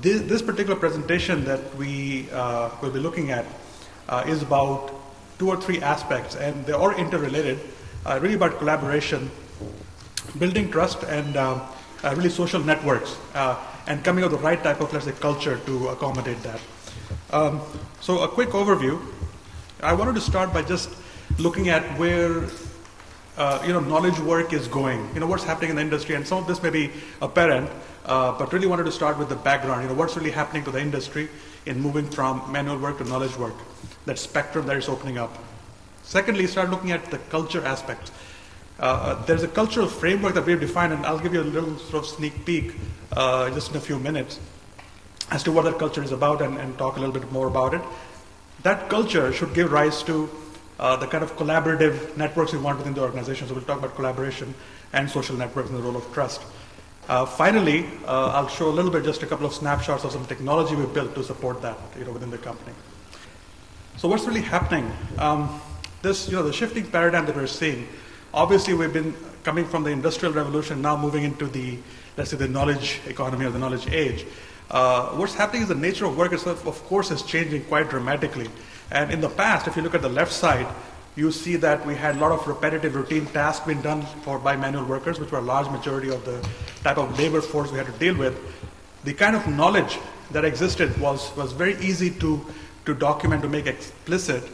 This particular presentation that we will be looking at is about 2 or 3 aspects, and they're all interrelated, really about collaboration, building trust, and really social networks, and coming up with the right type of, let's say, culture to accommodate that. So a quick overview. I wanted to start by just looking at where knowledge work is going, what's happening in the industry, and some of this may be apparent, but really wanted to start with the background, what's really happening to the industry in moving from manual work to knowledge work, that spectrum that is opening up. Secondly, start looking at the culture aspects. There's a cultural framework that we've defined, and I'll give you a little sort of sneak peek just in a few minutes as to what that culture is about and talk a little bit more about it. That culture should give rise to the kind of collaborative networks we want within the organization. So we'll talk about collaboration and social networks and the role of trust. Finally, I'll show a little bit, just a couple of snapshots of some technology we've built to support that within the company. So what's really happening? The shifting paradigm that we're seeing, obviously we've been coming from the Industrial Revolution, now moving into the, let's say, the knowledge economy or the knowledge age. What's happening is the nature of work itself, of course, is changing quite dramatically. And in the past, if you look at the left side, you see that we had a lot of repetitive routine tasks being done by manual workers, which were a large majority of the type of labor force we had to deal with. The kind of knowledge that existed was very easy to document, to make explicit,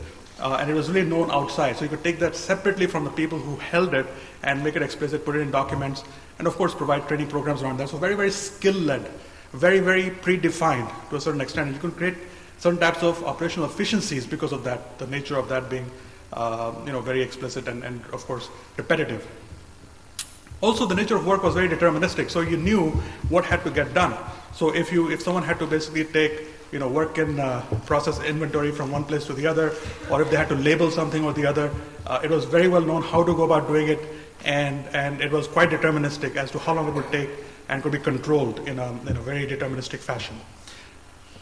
and it was really known outside. So you could take that separately from the people who held it and make it explicit, put it in documents, and of course provide training programs around that. So very, very skill-led, very, very predefined to a certain extent. And you can create certain types of operational efficiencies because of that, the nature of that being very explicit and of course repetitive. Also, the nature of work was very deterministic, so you knew what had to get done. So if someone had to basically take work in process inventory from one place to the other, or if they had to label something or the other, it was very well known how to go about doing it, and it was quite deterministic as to how long it would take and could be controlled in a very deterministic fashion.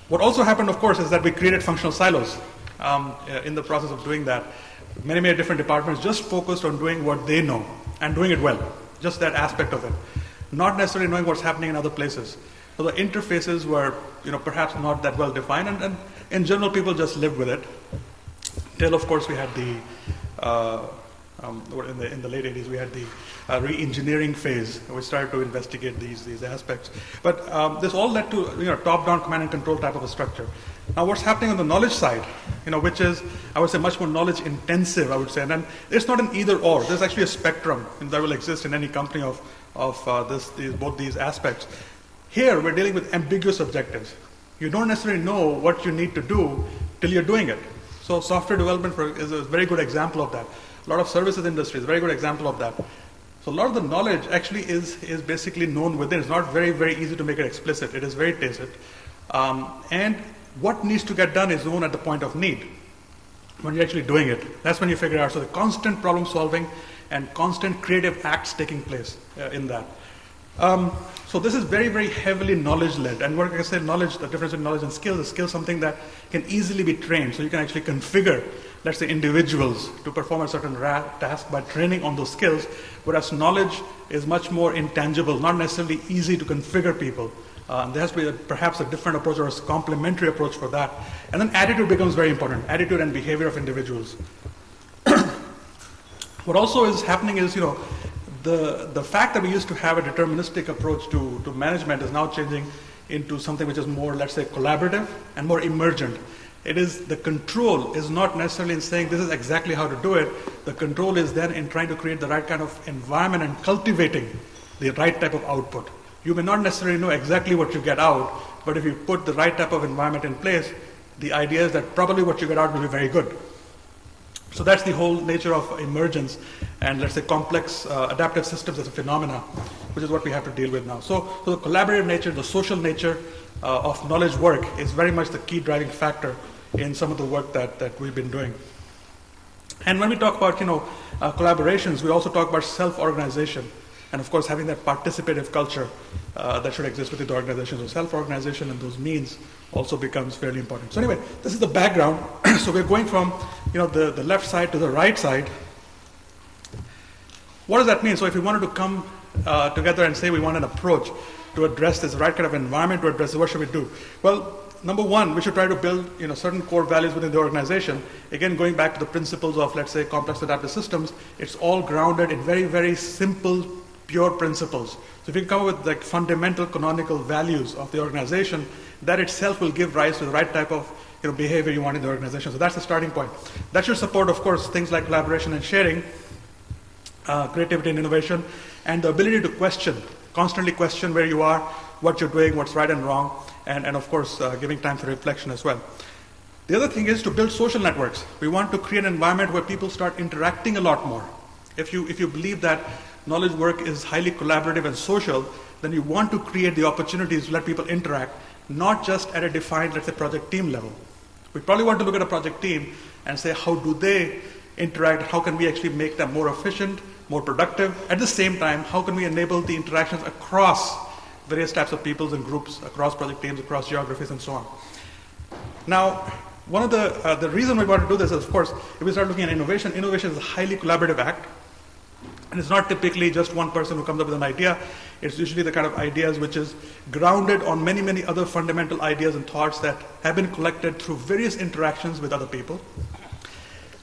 What also happened, of course, is that we created functional silos in the process of doing that. Many different departments just focused on doing what they know and doing it well, just that aspect of it, not necessarily knowing what's happening in other places. So the interfaces were perhaps not that well defined, and in general people just lived with it. Till, of course, we had the in the late 80s, we had the re-engineering phase. We started to investigate these aspects. But this all led to top-down command and control type of a structure. Now, what's happening on the knowledge side, which is, I would say, much more knowledge intensive, I would say. And then it's not an either-or. There's actually a spectrum that will exist in any company of both these aspects. Here, we're dealing with ambiguous objectives. You don't necessarily know what you need to do till you're doing it. So software development is a very good example of that. A lot of services industry is a very good example of that. So a lot of the knowledge actually is basically known within. It's not very, very easy to make it explicit. It is very tacit. And what needs to get done is known at the point of need. When you're actually doing it, that's when you figure out. So the constant problem solving and constant creative acts taking place in that. So this is very, very heavily knowledge-led. And what I say, knowledge, the difference between knowledge and skills, is skill something that can easily be trained. So you can actually configure, let's say, individuals to perform a certain task by training on those skills, whereas knowledge is much more intangible, not necessarily easy to configure people. There has to be perhaps a different approach or a complementary approach for that. And then attitude becomes very important, attitude and behavior of individuals. What also is happening is, the fact that we used to have a deterministic approach to management is now changing into something which is more, let's say, collaborative and more emergent. It is, the control is not necessarily in saying this is exactly how to do it. The control is then in trying to create the right kind of environment and cultivating the right type of output. You may not necessarily know exactly what you get out, but if you put the right type of environment in place, the idea is that probably what you get out will be very good. So that's the whole nature of emergence and, let's say, complex adaptive systems as a phenomena, which is what we have to deal with now. So the collaborative nature, the social nature of knowledge work is very much the key driving factor in some of the work that we've been doing. And when we talk about collaborations, we also talk about self-organization, and of course having that participative culture that should exist within the organization. So self-organization and those means also becomes fairly important. So anyway, this is the background. So we're going from the left side to the right side. What does that mean? So if we wanted to come together and say we want an approach, to address this, the right kind of environment to address this? What should we do? Well, number one, we should try to build certain core values within the organization. Again, going back to the principles of, let's say, complex adaptive systems, it's all grounded in very, very simple, pure principles. So if you come up with like fundamental canonical values of the organization, that itself will give rise to the right type of behavior you want in the organization. So that's the starting point. That should support, of course, things like collaboration and sharing, creativity and innovation, and the ability to question, constantly question where you are, what you're doing, what's right and wrong, and of course, giving time for reflection as well. The other thing is to build social networks. We want to create an environment where people start interacting a lot more. If you believe that knowledge work is highly collaborative and social, then you want to create the opportunities to let people interact, not just at a defined, let's say, project team level. We probably want to look at a project team and say, how do they interact? How can we actually make them more efficient, more productive? At the same time, how can we enable the interactions across various types of peoples and groups, across project teams, across geographies, and so on? Now, one of the reason we want to do this is, of course, if we start looking at innovation, innovation is a highly collaborative act. And it's not typically just one person who comes up with an idea. It's usually the kind of ideas which is grounded on many, many other fundamental ideas and thoughts that have been collected through various interactions with other people.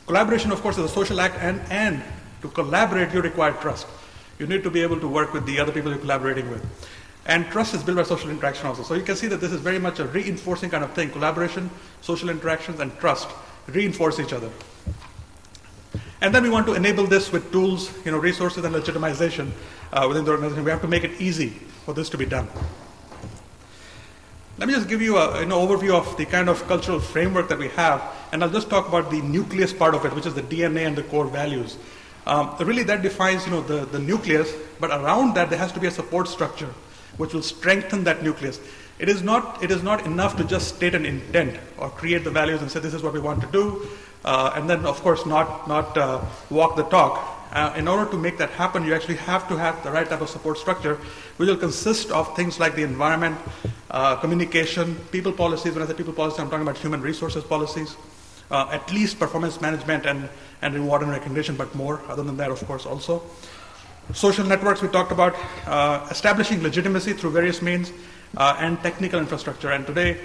Collaboration, of course, is a social act, and to collaborate, you require trust. You need to be able to work with the other people you're collaborating with. And trust is built by social interaction also. So you can see that this is very much a reinforcing kind of thing. Collaboration, social interactions, and trust reinforce each other. And then we want to enable this with tools, resources, and legitimization within the organization. We have to make it easy for this to be done. Let me just give you an overview of the kind of cultural framework that we have, and I'll just talk about the nucleus part of it, which is the DNA and the core values. Really, that defines, the nucleus, but around that there has to be a support structure which will strengthen that nucleus. It is not enough to just state an intent or create the values and say this is what we want to do, and then of course not walk the talk. In order to make that happen, you actually have to have the right type of support structure, which will consist of things like the environment, communication, people policies. When I say people policies, I'm talking about human resources policies, at least performance management and reward and recognition, but more other than that, of course, also. Social networks, we talked about establishing legitimacy through various means, and technical infrastructure. And today,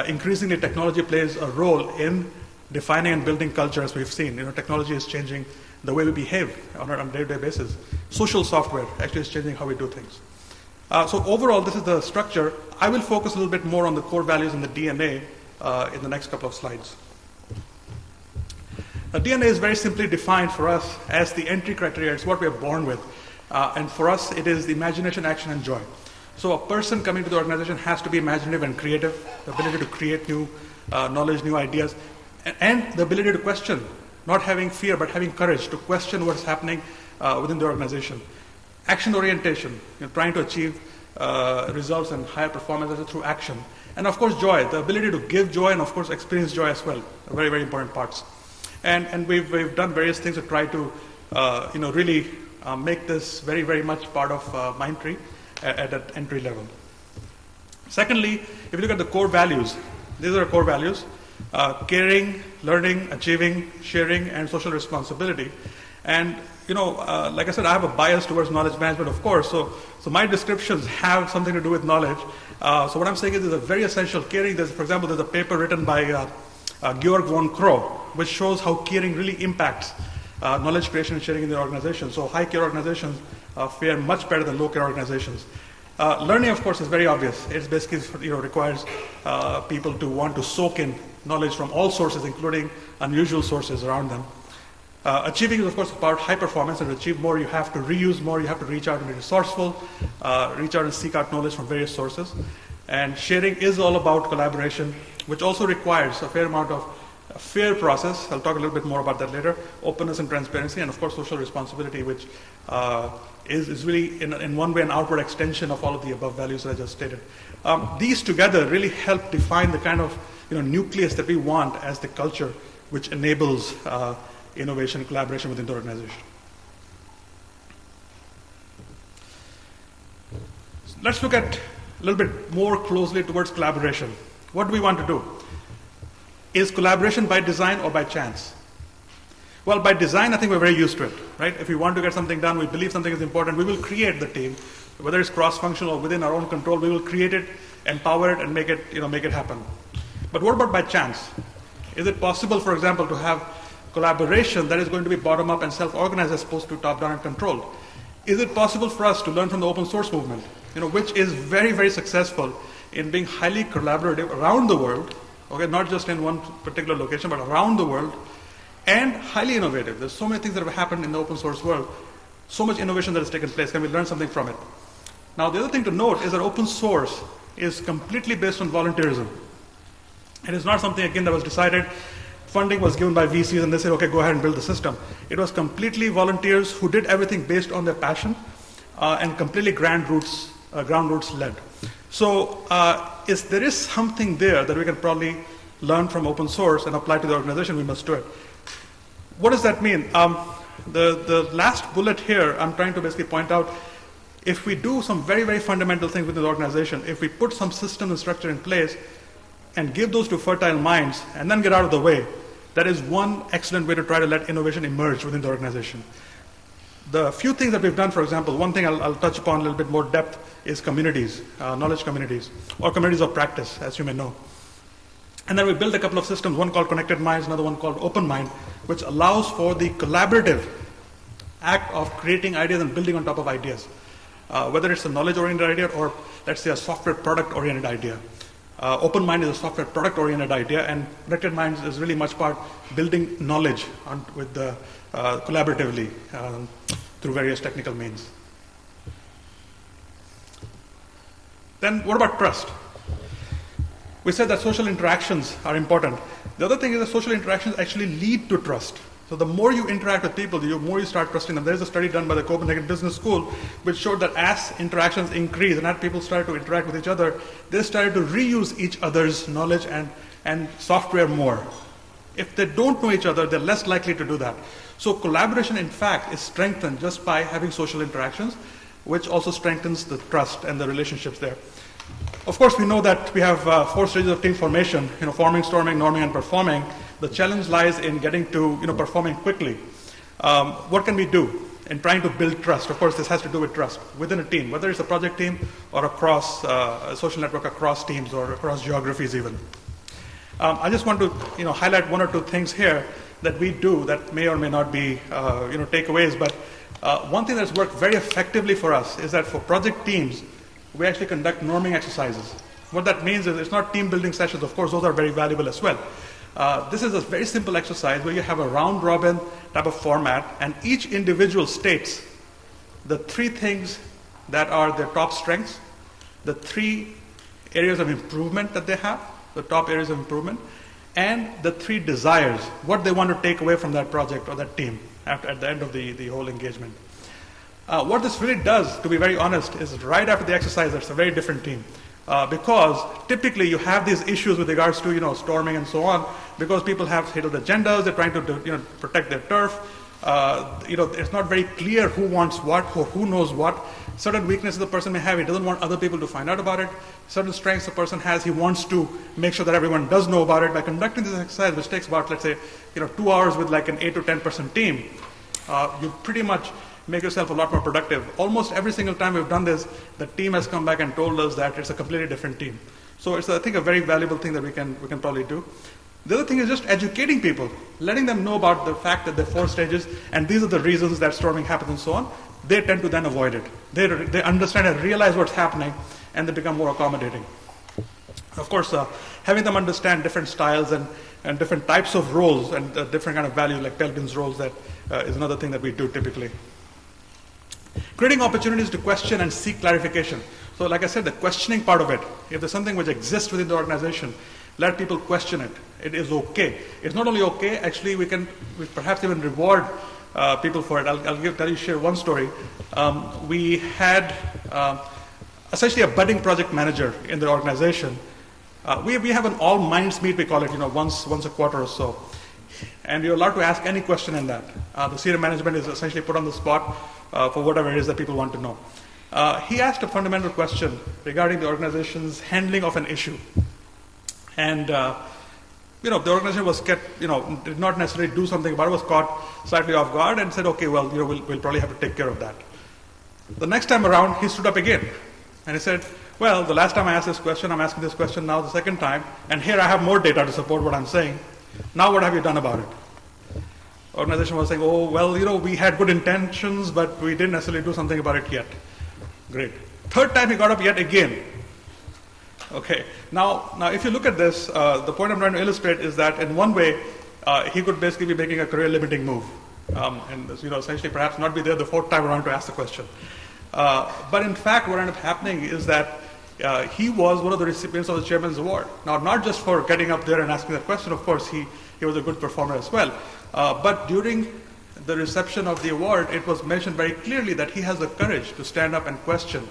increasingly, technology plays a role in defining and building culture, as we've seen. Technology is changing the way we behave on a day-to-day basis. Social software actually is changing how we do things. So overall, this is the structure. I will focus a little bit more on the core values and the DNA in the next couple of slides. The DNA is very simply defined for us as the entry criteria. It's what we are born with. And for us, it is the imagination, action, and joy. So a person coming to the organization has to be imaginative and creative, the ability to create new knowledge, new ideas, and the ability to question, not having fear, but having courage to question what's happening within the organization. Action orientation, trying to achieve results and higher performance through action. And of course, joy, the ability to give joy and of course experience joy as well, very, very important parts. And we've done various things to try to really make this very, very much part of Mindtree at that entry level. Secondly, if you look at the core values, these are core values: caring, learning, achieving, sharing, and social responsibility. And like I said, I have a bias towards knowledge management, of course. So my descriptions have something to do with knowledge. So what I'm saying is, there's a very essential caring. For example, there's a paper written by Georg von Crow, which shows how caring really impacts knowledge creation and sharing in the organization. So high care organizations fare much better than low care organizations. Learning, of course, is very obvious. It's basically requires people to want to soak in knowledge from all sources, including unusual sources around them. Achieving is, of course, about high performance, and to achieve more, you have to reuse more, you have to reach out and be resourceful, reach out and seek out knowledge from various sources. And sharing is all about collaboration, which also requires a fair amount of a fair process. I'll talk a little bit more about that later. Openness and transparency, and of course social responsibility, which is really in one way an outward extension of all of the above values that I just stated. These together really help define the kind of nucleus that we want as the culture which enables innovation and collaboration within the organization. So let's look at a little bit more closely towards collaboration. What do we want to do? Is collaboration by design or by chance? Well, by design, I think we're very used to it, right? If we want to get something done, we believe something is important, we will create the team. whether it's cross-functional or within our own control, we will create it, empower it, and make it happen. But what about by chance? Is it possible, for example, to have collaboration that is going to be bottom-up and self-organized as opposed to top-down and controlled? Is it possible for us to learn from the open source movement, which is very, very successful in being highly collaborative around the world, okay, not just in one particular location, but around the world, and highly innovative? There's so many things that have happened in the open source world, so much innovation that has taken place. Can we learn something from it? Now, the other thing to note is that open source is completely based on volunteerism. It is not something, again, that was decided. Funding was given by VCs and they said, okay, go ahead and build the system. It was completely volunteers who did everything based on their passion and completely ground roots led. So there is something there that we can probably learn from open source and apply to the organization. We must do it. What does that mean? The last bullet here, I'm trying to basically point out, if we do some very, very fundamental things within the organization, if we put some system and structure in place and give those to fertile minds and then get out of the way, that is one excellent way to try to let innovation emerge within the organization. The few things that we've done, for example, one thing I'll touch upon a little bit more depth is communities, knowledge communities, or communities of practice, as you may know. And then we built a couple of systems, one called Connected Minds, another one called Open Mind, which allows for the collaborative act of creating ideas and building on top of ideas, whether it's a knowledge-oriented idea or, let's say, a software product-oriented idea. Open Mind is a software product-oriented idea, and Connected Minds is really much part building knowledge collaboratively through various technical means. Then what about trust? We said that social interactions are important. The other thing is that social interactions actually lead to trust. So the more you interact with people, the more you start trusting them. There's a study done by the Copenhagen Business School which showed that as interactions increase and as people started to interact with each other, they started to reuse each other's knowledge and software more. If they don't know each other, they're less likely to do that. So collaboration, in fact, is strengthened just by having social interactions, which also strengthens the trust and the relationships there. Of course, we know that we have 4 stages of team formation, forming, storming, norming, and performing. The challenge lies in getting to performing quickly. What can we do in trying to build trust? Of course, this has to do with trust within a team, whether it's a project team or across a social network, across teams or across geographies even. I just want to highlight 1 or 2 things here that we do that may or may not be takeaways. But one thing that's worked very effectively for us is that for project teams, we actually conduct norming exercises. What that means is it's not team building sessions. Of course, those are very valuable as well. This is a very simple exercise where you have a round-robin type of format, and each individual states the 3 things that are their top strengths, the 3 areas of improvement that they have, the top areas of improvement, and the 3 desires, what they want to take away from that project or that team at the end of the whole engagement. What this really does, to be very honest, is right after the exercise, it's a very different team. Because typically you have these issues with regards to storming and so on, because people have hidden agendas, they're trying to protect their turf. It's not very clear who wants what or who knows what. Certain weaknesses the person may have, he doesn't want other people to find out about it. Certain strengths the person has, he wants to make sure that everyone does know about it. By conducting this exercise, which takes about, let's say, 2 hours with like an 8 to 10% team, you pretty much make yourself a lot more productive. Almost every single time we've done this, the team has come back and told us that it's a completely different team. So it's, I think, a very valuable thing that we can probably do. The other thing is just educating people, letting them know about the fact that there are 4 stages, and these are the reasons that storming happens and so on. They tend to then avoid it. They understand and realize what's happening, and they become more accommodating. Of course, having them understand different styles and different types of roles and different kind of values, like Pelvin's roles, that is another thing that we do typically. Creating opportunities to question and seek clarification. So like I said, the questioning part of it, if there's something which exists within the organization, let people question it. It is okay. It's not only okay, actually we perhaps even reward people for it. I'll share one story. We had essentially a budding project manager in the organization. We have an all minds meet, we call it, once a quarter or so. And you're allowed to ask any question in that. The senior management is essentially put on the spot for whatever it is that people want to know. He asked a fundamental question regarding the organization's handling of an issue. And the organization was did not necessarily do something about it, was caught slightly off guard and said, okay, well, we'll probably have to take care of that. The next time around, he stood up again. And he said, well, the last time I asked this question, I'm asking this question now the second time, and here I have more data to support what I'm saying. Now what have you done about it? The organization was saying, oh, well, we had good intentions, but we didn't necessarily do something about it yet. Great. Third time he got up yet again. Okay. Now if you look at this, the point I'm trying to illustrate is that in one way, he could basically be making a career-limiting move. And essentially perhaps not be there the fourth time around to ask the question. But in fact, what ended up happening is that he was one of the recipients of the Chairman's Award. Now, not just for getting up there and asking that question, of course, he was a good performer as well. But during the reception of the award, it was mentioned very clearly that he has the courage to stand up and question.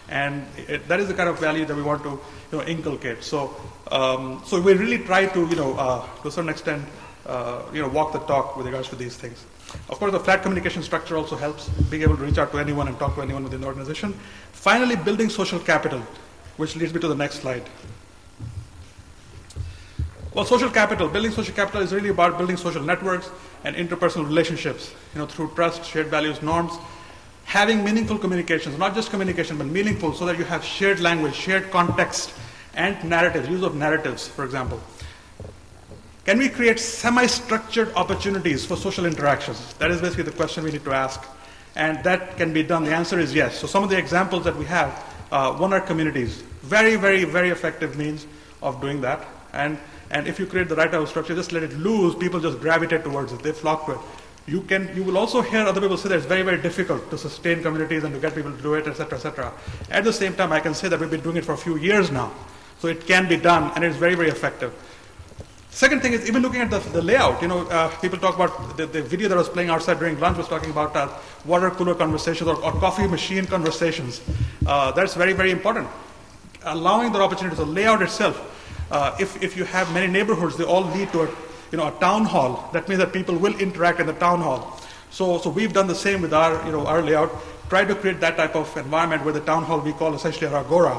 And that is the kind of value that we want to inculcate. So we really try to, to a certain extent, walk the talk with regards to these things. Of course, the flat communication structure also helps, being able to reach out to anyone and talk to anyone within the organization. Finally, building social capital, which leads me to the next slide. Well, social capital, building social capital is really about building social networks and interpersonal relationships, through trust, shared values, norms, having meaningful communications, not just communication, but meaningful, so that you have shared language, shared context, and narratives, use of narratives, for example. Can we create semi-structured opportunities for social interactions? That is basically the question we need to ask. And that can be done. The answer is yes. So some of the examples that we have, one are communities. Very, very, very effective means of doing that. And if you create the right type of structure, just let it loose, people just gravitate towards it. They flock to it. You will also hear other people say that it's very, very difficult to sustain communities and to get people to do it, etc., etc. At the same time, I can say that we've been doing it for a few years now. So it can be done, and it's very, very effective. Second thing is even looking at the layout. People talk about the video that was playing outside during lunch was talking about water cooler conversations or coffee machine conversations. That's very, very important. Allowing the opportunity, the layout itself. If you have many neighborhoods, they all lead to a town hall. That means that people will interact in the town hall. So we've done the same with our layout. Try to create that type of environment where the town hall we call essentially our agora,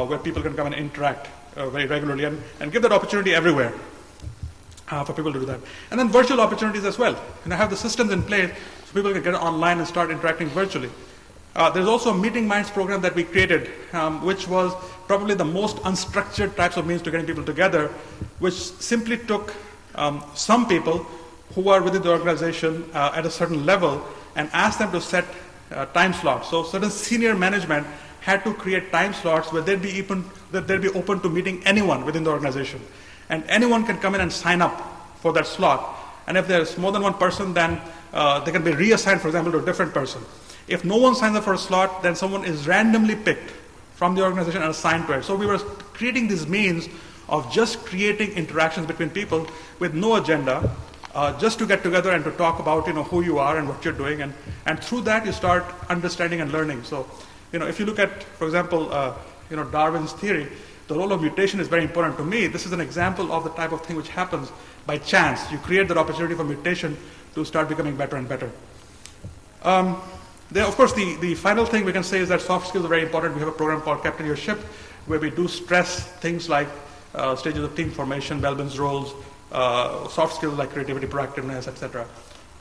where people can come and interact very regularly and give that opportunity everywhere. For people to do that. And then virtual opportunities as well. Have the systems in place so people can get online and start interacting virtually. There's also a Meeting Minds program that we created, which was probably the most unstructured types of means to getting people together, which simply took some people who are within the organization at a certain level and asked them to set time slots. So certain senior management had to create time slots where they'd be open to meeting anyone within the organization. And anyone can come in and sign up for that slot. And if there's more than one person, then they can be reassigned, for example, to a different person. If no one signs up for a slot, then someone is randomly picked from the organization and assigned to it. So we were creating these means of just creating interactions between people with no agenda, just to get together and to talk about who you are and what you're doing. And through that, you start understanding and learning. So if you look at, for example, Darwin's theory, the role of mutation is very important to me. This is an example of the type of thing which happens by chance. You create that opportunity for mutation to start becoming better and better. Of course, the final thing we can say is that soft skills are very important. We have a program called Captain Your Ship, where we do stress things like stages of team formation, Belbin's roles, soft skills like creativity, proactiveness, etc.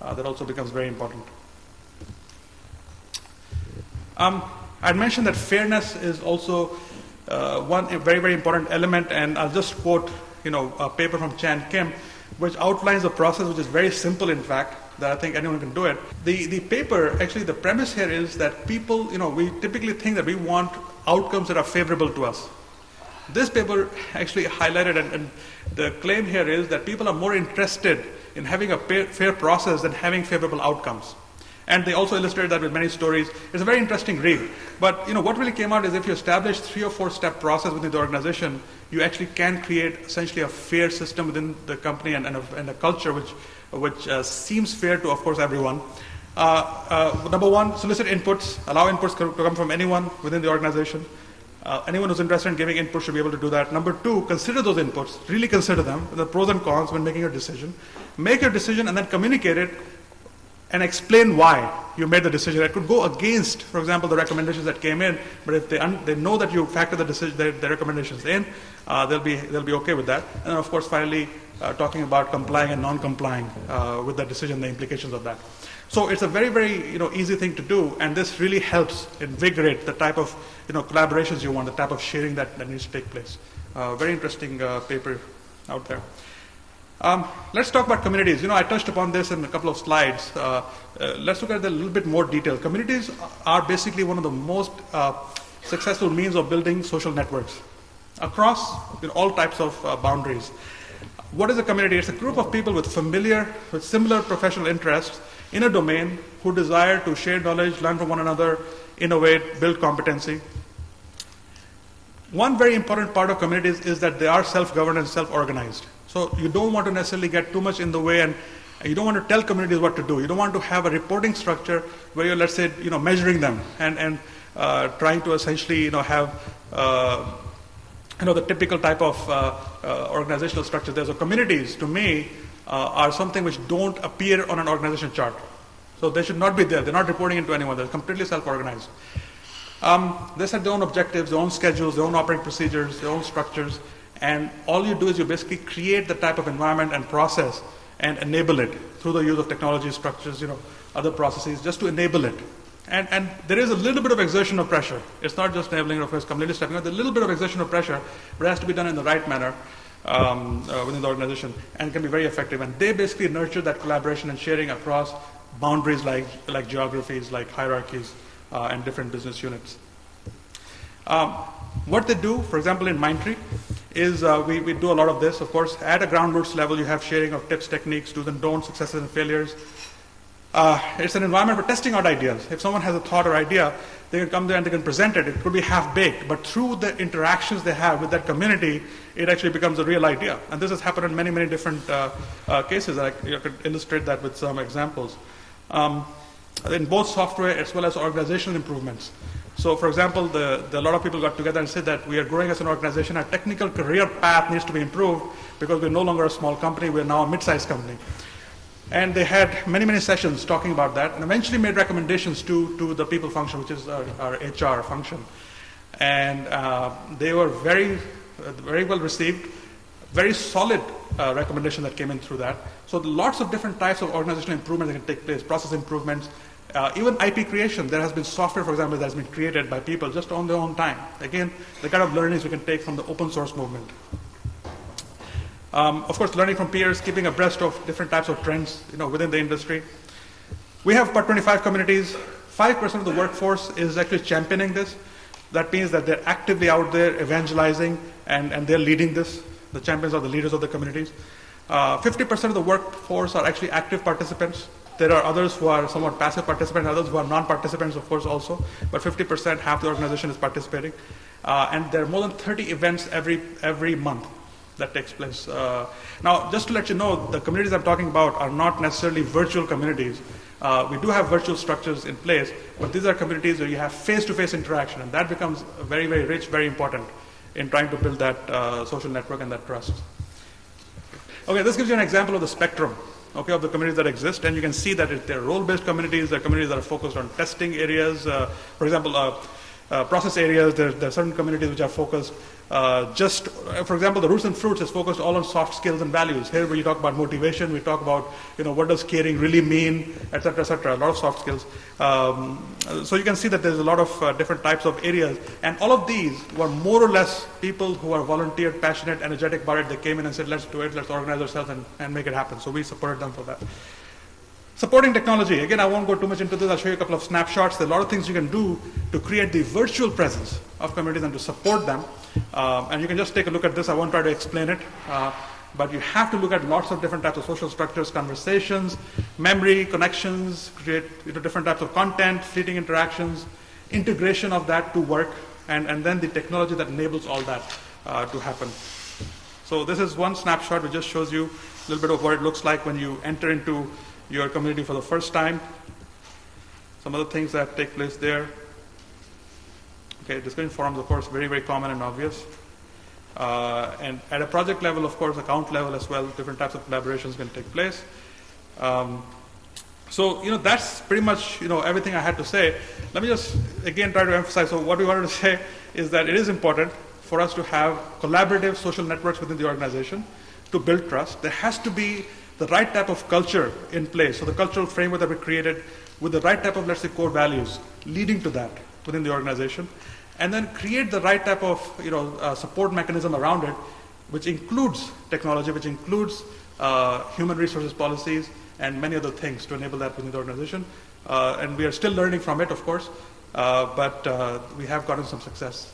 That also becomes very important. I'd mentioned that fairness is also one very, very important element, and I'll just quote, a paper from Chan Kim, which outlines a process which is very simple, in fact, that I think anyone can do it. The paper, actually, the premise here is that people, we typically think that we want outcomes that are favorable to us. This paper actually highlighted, and the claim here is that people are more interested in having a fair process than having favorable outcomes. And they also illustrated that with many stories. It's a very interesting read. But what really came out is if you establish 3 or 4 step process within the organization, you actually can create essentially a fair system within the company and a culture which seems fair to, of course, everyone. Number 1, solicit inputs. Allow inputs to come from anyone within the organization. Anyone who's interested in giving input should be able to do that. Number 2, consider those inputs. Really consider them, the pros and cons when making your decision. Make your decision and then communicate it and explain why you made the decision. It could go against, for example, the recommendations that came in, but if they know that you factor the decision, the recommendations in, they'll be okay with that. And then, of course, finally, talking about complying and non-complying with the decision, the implications of that. So it's a very, very easy thing to do, and this really helps invigorate the type of collaborations you want, the type of sharing that needs to take place. Very interesting paper out there. Let's talk about communities. I touched upon this in a couple of slides. Let's look at it a little bit more detail. Communities are basically one of the most successful means of building social networks across all types of boundaries. What is a community? It's a group of people with similar professional interests in a domain who desire to share knowledge, learn from one another, innovate, build competency. One very important part of communities is that they are self-governed and self-organized. So you don't want to necessarily get too much in the way, and you don't want to tell communities what to do. You don't want to have a reporting structure where you're, let's say, measuring them and trying to essentially, have the typical type of organizational structure. There's communities, to me, are something which don't appear on an organization chart. So they should not be there. They're not reporting into anyone. They're completely self-organized. They set their own objectives, their own schedules, their own operating procedures, their own structures. And all you do is you basically create the type of environment and process and enable it through the use of technology, structures, other processes, just to enable it. And there is a little bit of exertion of pressure. It's not just enabling, of course, community stepping out. There's a little bit of exertion of pressure, but it has to be done in the right manner within the organization, and can be very effective. And they basically nurture that collaboration and sharing across boundaries like geographies, like hierarchies, and different business units. What they do, for example, in Mindtree, is we do a lot of this, of course. At a ground roots level, you have sharing of tips, techniques, do's and don'ts, successes and failures. It's an environment for testing out ideas. If someone has a thought or idea, they can come there and they can present it. It could be half-baked, but through the interactions they have with that community, it actually becomes a real idea. And this has happened in many, many different cases. I could illustrate that with some examples. In both software as well as organizational improvements. So, for example, a lot of people got together and said that we are growing as an organization. Our technical career path needs to be improved because we're no longer a small company. We're now a mid-sized company. And they had many, many sessions talking about that, and eventually made recommendations to the people function, which is our HR function. And they were very, very well received, very solid recommendation that came in through that. So lots of different types of organizational improvements that can take place, process improvements, even IP creation. There has been software, for example, that has been created by people just on their own time. Again, the kind of learnings we can take from the open source movement. Of course, learning from peers, keeping abreast of different types of trends, within the industry. We have about 25 communities. 5% of the workforce is actually championing this. That means that they're actively out there evangelizing, and they're leading this. The champions are the leaders of the communities. 50% of the workforce are actually active participants. There are others who are somewhat passive participants, others who are non-participants, of course, also. But 50% half the organization is participating. And there are more than 30 events every month that takes place. Now, just to let you know, the communities I'm talking about are not necessarily virtual communities. We do have virtual structures in place, but these are communities where you have face-to-face interaction, and that becomes very, very rich, very important in trying to build that social network and that trust. Okay, this gives you an example of the spectrum, of the communities that exist, and you can see that they're role-based communities, they're communities that are focused on testing areas. For example, process areas, there are certain communities which are focused for example, the Roots and Fruits is focused all on soft skills and values. Here we talk about motivation, we talk about, what does caring really mean, etc., a lot of soft skills. So you can see that there's a lot of different types of areas, and all of these were more or less people who are volunteered, passionate, energetic about it. They came in and said, let's do it, let's organize ourselves and make it happen. So we supported them for that. Supporting technology. Again, I won't go too much into this. I'll show you a couple of snapshots. There are a lot of things you can do to create the virtual presence of communities and to support them. And you can just take a look at this. I won't try to explain it. But you have to look at lots of different types of social structures, conversations, memory, connections, create different types of content, fleeting interactions, integration of that to work, and then the technology that enables all that to happen. So this is one snapshot which just shows you a little bit of what it looks like when you enter into your community for the first time. Some of the things that take place there. Okay, discussion forums, of course, very, very common and obvious. And at a project level, of course, account level as well, different types of collaborations can take place. So, that's pretty much, everything I had to say. Let me just, again, try to emphasize. So what we wanted to say is that it is important for us to have collaborative social networks within the organization to build trust. There has to be the right type of culture in place. So the cultural framework that we created with the right type of, let's say, core values leading to that within the organization, and then create the right type of support mechanism around it, which includes technology, which includes human resources policies, and many other things to enable that within the organization. And we are still learning from it, of course, but we have gotten some success.